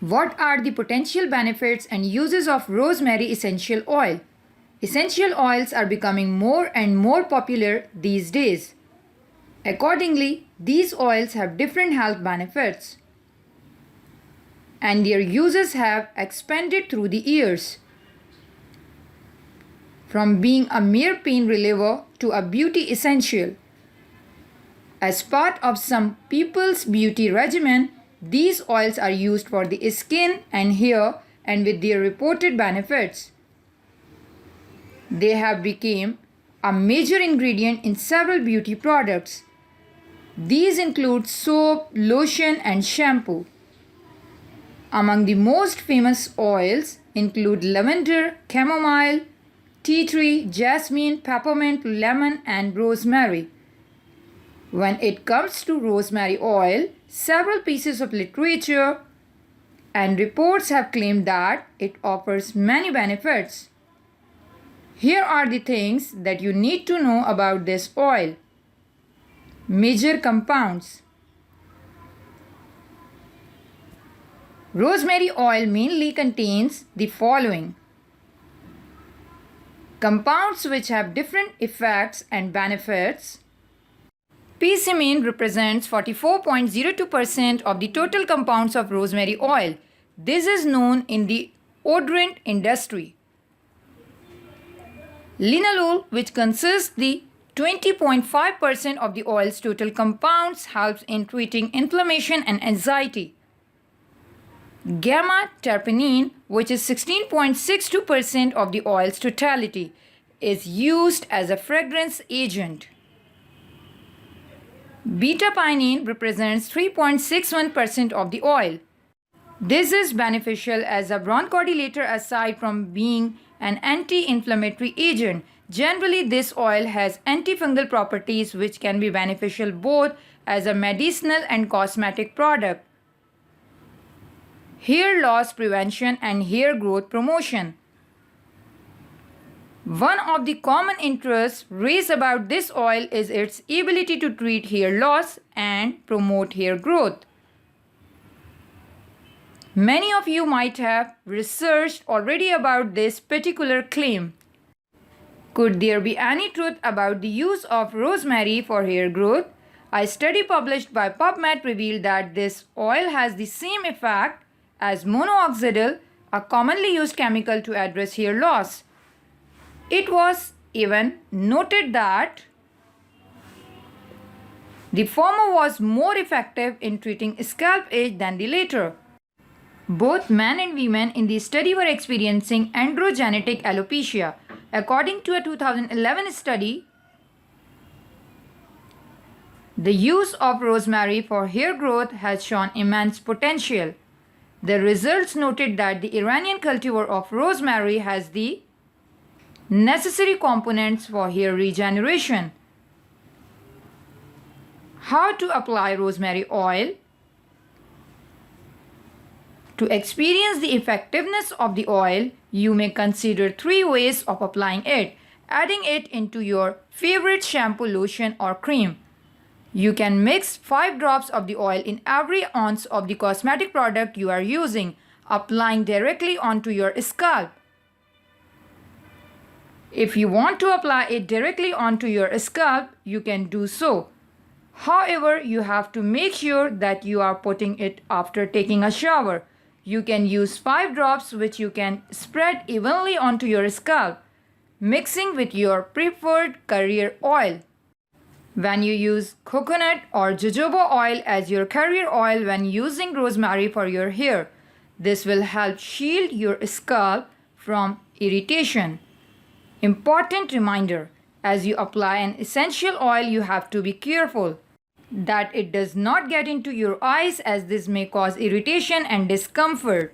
What are the potential benefits and uses of rosemary essential oil? Essential oils are becoming more and more popular these days. Accordingly, these oils have different health benefits, and their uses have expanded through the years. From being a mere pain reliever to a beauty essential. As part of some people's beauty regimen, these oils are used for the skin and hair and with their reported benefits. They have become a major ingredient in several beauty products. These include soap, lotion and shampoo. Among the most famous oils include lavender, chamomile, tea tree, jasmine, peppermint, lemon and rosemary. When it comes to rosemary oil, several pieces of literature and reports have claimed that it offers many benefits. Here are the things that you need to know about this oil. Major compounds. Rosemary oil mainly contains the following: compounds which have different effects and benefits. P-cimine represents 44.02% of the total compounds of rosemary oil. This is known in the odorant industry. Linalool, which consists the 20.5% of the oil's total compounds, helps in treating inflammation and anxiety. Gamma-terpenine, which is 16.62% of the oil's totality, is used as a fragrance agent. Beta-pinene represents 3.61% of the oil. This is beneficial as a bronchodilator aside from being an anti-inflammatory agent. Generally, this oil has antifungal properties which can be beneficial both as a medicinal and cosmetic product. Hair loss prevention and hair growth promotion. One of the common interests raised about this oil is its ability to treat hair loss and promote hair growth. Many of you might have researched already about this particular claim. Could there be any truth about the use of rosemary for hair growth? A study published by PubMed revealed that this oil has the same effect as monooxidil, a commonly used chemical to address hair loss. It was even noted that the former was more effective in treating scalp itch than the latter. Both men and women in the study were experiencing androgenetic alopecia. According to a 2011 study, the use of rosemary for hair growth has shown immense potential. The results noted that the Iranian cultivar of rosemary has the necessary components for hair regeneration. How to apply rosemary oil? To experience the effectiveness of the oil, you may consider 3 ways of applying it. Adding it into your favorite shampoo, lotion or cream. You can mix 5 drops of the oil in every ounce of the cosmetic product you are using, applying directly onto your scalp. If you want to apply it directly onto your scalp, you can do so. However, you have to make sure that you are putting it after taking a shower. You can use 5 drops which you can spread evenly onto your scalp, mixing with your preferred carrier oil. When you use coconut or jojoba oil as your carrier oil when using rosemary for your hair, this will help shield your scalp from irritation. Important reminder, as you apply an essential oil, you have to be careful that it does not get into your eyes as this may cause irritation and discomfort.